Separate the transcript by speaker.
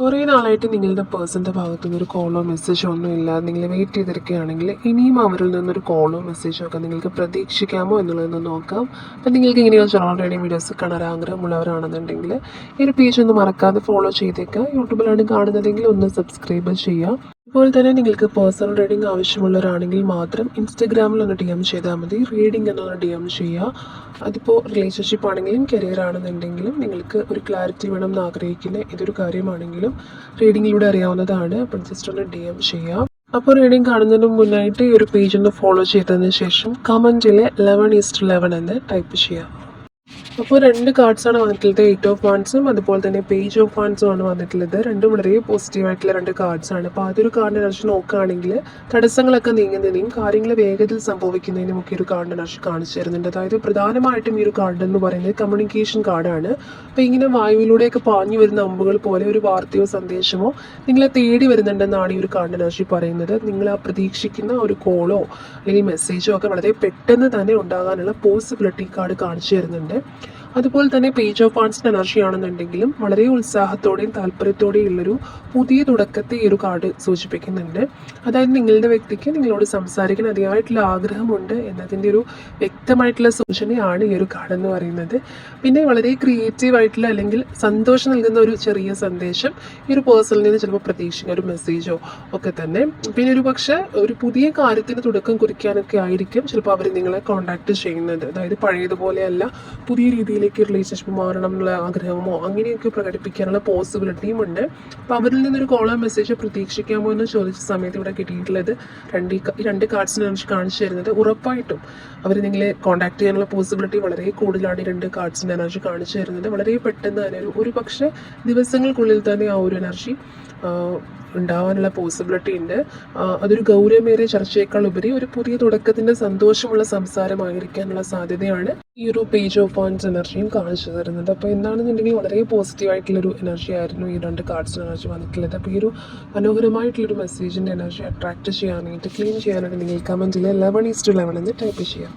Speaker 1: കുറേ നാളായിട്ട് നിങ്ങളുടെ പേഴ്സൻ്റെ ഭാഗത്തു നിന്നൊരു കോളോ മെസ്സേജോ ഒന്നും ഇല്ലാതെ നിങ്ങൾ വെയിറ്റ് ചെയ്തിരിക്കുകയാണെങ്കിൽ ഇനിയും അവരിൽ നിന്നൊരു കോളോ മെസ്സേജോ ഒക്കെ നിങ്ങൾക്ക് പ്രതീക്ഷിക്കാമോ എന്നുള്ളതൊന്ന് നോക്കാം. അപ്പം നിങ്ങൾക്ക് ഇങ്ങനെയുള്ള ജനറൽ വീഡിയോസ് കാണാൻ ആഗ്രഹമുള്ളവരാണെന്നുണ്ടെങ്കിൽ ഈ ഒരു പേജ് ഒന്ന് മറക്കാതെ ഫോളോ ചെയ്തേക്കുക. യൂട്യൂബിലാണ് കാണുന്നതെങ്കിൽ ഒന്ന് സബ്സ്ക്രൈബ് ചെയ്യുക. അതുപോലെ തന്നെ നിങ്ങൾക്ക് പേഴ്സണൽ റീഡിംഗ് ആവശ്യമുള്ളവരാണെങ്കിൽ മാത്രം ഇൻസ്റ്റഗ്രാമിൽ ഒന്ന് DM ചെയ്താൽ മതി. റീഡിംഗ് എന്നുള്ള DM ചെയ്യുക. അതിപ്പോൾ റിലേഷൻഷിപ്പ് ആണെങ്കിലും കരിയർ ആണെന്നുണ്ടെങ്കിലും നിങ്ങൾക്ക് ഒരു ക്ലാരിറ്റി വേണം എന്ന് ആഗ്രഹിക്കുന്ന ഏതൊരു കാര്യമാണെങ്കിലും റീഡിങ്ങിലൂടെ അറിയാവുന്നതാണ്. അപ്പം ജസ്റ്റ് ഒന്ന് DM ചെയ്യുക. അപ്പോൾ റീഡിംഗ് കാണുന്നതിന് മുന്നായിട്ട് ഈ ഒരു പേജ് ഒന്ന് ഫോളോ ചെയ്തതിന് ശേഷം കമൻറ്റിൽ 11:11 എന്ന് ടൈപ്പ് ചെയ്യുക. അപ്പോൾ 2 കാർഡ്സാണ് വന്നിട്ടുള്ളത്. 8 ഓഫ് വാൻഡ്സും അതുപോലെ തന്നെ പേജ് ഓഫ് വാൻഡ്സും ആണ് വന്നിട്ടുള്ളത്. രണ്ടും വളരെ പോസിറ്റീവായിട്ടുള്ള 2 കാർഡ്സാണ്. അപ്പോൾ അതൊരു കാർഡിൻ്റെ എനർജി നോക്കുകയാണെങ്കിൽ തടസ്സങ്ങളൊക്കെ നീങ്ങുന്നതിനും കാര്യങ്ങൾ വേഗത്തിൽ സംഭവിക്കുന്നതിനും ഒക്കെ ഒരു കാർഡിൻ്റെ എനർജി കാണിച്ചു തരുന്നുണ്ട്. അതായത് പ്രധാനമായിട്ടും ഈ ഒരു കാർഡ് എന്ന് പറയുന്നത് കമ്മ്യൂണിക്കേഷൻ കാർഡാണ്. അപ്പോൾ ഇങ്ങനെ വായുവിലൂടെയൊക്കെ പാഞ്ഞു വരുന്ന അമ്പുകൾ പോലെ ഒരു വാർത്തയോ സന്ദേശമോ നിങ്ങളെ തേടി വരുന്നുണ്ടെന്നാണ് ഈ ഒരു കാർഡിൻ്റെ എനർജി പറയുന്നത്. നിങ്ങൾ ആ പ്രതീക്ഷിക്കുന്ന ഒരു കോളോ അല്ലെങ്കിൽ മെസ്സേജോ ഒക്കെ വളരെ പെട്ടെന്ന് തന്നെ ഉണ്ടാകാനുള്ള പോസിബിലിറ്റി കാർഡ് കാണിച്ചു തരുന്നുണ്ട്. അതുപോലെ തന്നെ പേജ് ഓഫ് വാൻഡ്സിൻ്റെ എനർജി ആണെന്നുണ്ടെങ്കിലും വളരെ ഉത്സാഹത്തോടെയും താല്പര്യത്തോടെയും ഉള്ളൊരു പുതിയ തുടക്കത്തെ ഈ ഒരു കാർഡ് സൂചിപ്പിക്കുന്നുണ്ട്. അതായത് നിങ്ങളുടെ വ്യക്തിക്ക് നിങ്ങളോട് സംസാരിക്കാൻ അതിയായിട്ടുള്ള ആഗ്രഹമുണ്ട് എന്നതിൻ്റെ ഒരു വ്യക്തമായിട്ടുള്ള സൂചനയാണ് ഈ ഒരു കാർഡ് എന്ന് പറയുന്നത്. പിന്നെ വളരെ ക്രിയേറ്റീവ് ആയിട്ടുള്ള അല്ലെങ്കിൽ സന്തോഷം നൽകുന്ന ഒരു ചെറിയ സന്ദേശം ഈ ഒരു പേഴ്സണിൽ നിന്ന് ചിലപ്പോൾ പ്രതീക്ഷിക്കുന്ന ഒരു മെസ്സേജോ ഒക്കെ തന്നെ. പിന്നെ ഒരു പക്ഷേ ഒരു പുതിയ കാര്യത്തിന് തുടക്കം കുറിക്കാനൊക്കെ ആയിരിക്കും ചിലപ്പോൾ അവർ നിങ്ങളെ കോൺടാക്ട് ചെയ്യുന്നത്. അതായത് പഴയതുപോലെയല്ല, പുതിയ രീതിയിലേക്ക് റിലേഷൻഷിപ്പ് മാറണം എന്നുള്ള ആഗ്രഹമോ അങ്ങനെയൊക്കെ പ്രകടിപ്പിക്കാനുള്ള പോസിബിലിറ്റിയും ഉണ്ട്. അപ്പോൾ അവരിൽ നിന്നൊരു കോളോ മെസ്സേജോ പ്രതീക്ഷിക്കാമോ എന്ന് ചോദിച്ച സമയത്ത് ഇവിടെ കിട്ടിയിട്ടുള്ളത് 2 കാർഡ്സിനെ കാണിച്ചു തരുന്നത് ഉറപ്പായിട്ടും അവർ നിങ്ങളെ കോൺടാക്ട് ചെയ്യാനുള്ള പോസിബിലിറ്റി വളരെ കൂടുതലാണ്. ഈ 2 കാർഡ്സിൻ്റെ എനർജി കാണിച്ചു തരുന്നത് വളരെ പെട്ടെന്ന് തന്നെ ഒരു പക്ഷേ ദിവസങ്ങൾക്കുള്ളിൽ തന്നെ ആ ഒരു എനർജി ഉണ്ടാവാനുള്ള പോസിബിലിറ്റി ഉണ്ട്. അതൊരു ഗൗരവമേറിയ ചർച്ചയേക്കാൾ ഉപരി ഒരു പുതിയ തുടക്കത്തിൻ്റെ സന്തോഷമുള്ള സംസാരമായിരിക്കാനുള്ള സാധ്യതയാണ് ഈ ഒരു പേജ് ഓഫ് വാൻഡ്സ് എനർജിയും കാണിച്ചു തരുന്നത്. അപ്പോൾ എന്താണെന്നുണ്ടെങ്കിൽ വളരെ പോസിറ്റീവായിട്ടുള്ളൊരു എനർജി ആയിരുന്നു ഈ 2 കാർഡ്സിൻ്റെ എനർജി വന്നിട്ടുള്ളത്. അപ്പോൾ ഈ ഒരു മനോഹരമായിട്ടുള്ളൊരു മെസ്സേജിൻ്റെ എനർജി അട്രാക്റ്റ് ചെയ്യാനായിട്ട് ക്ലീൻ ചെയ്യാനായിട്ട് നിങ്ങൾ കമൻറ്റിൽ 11:11 എന്ന് ടൈപ്പ് ചെയ്യാം.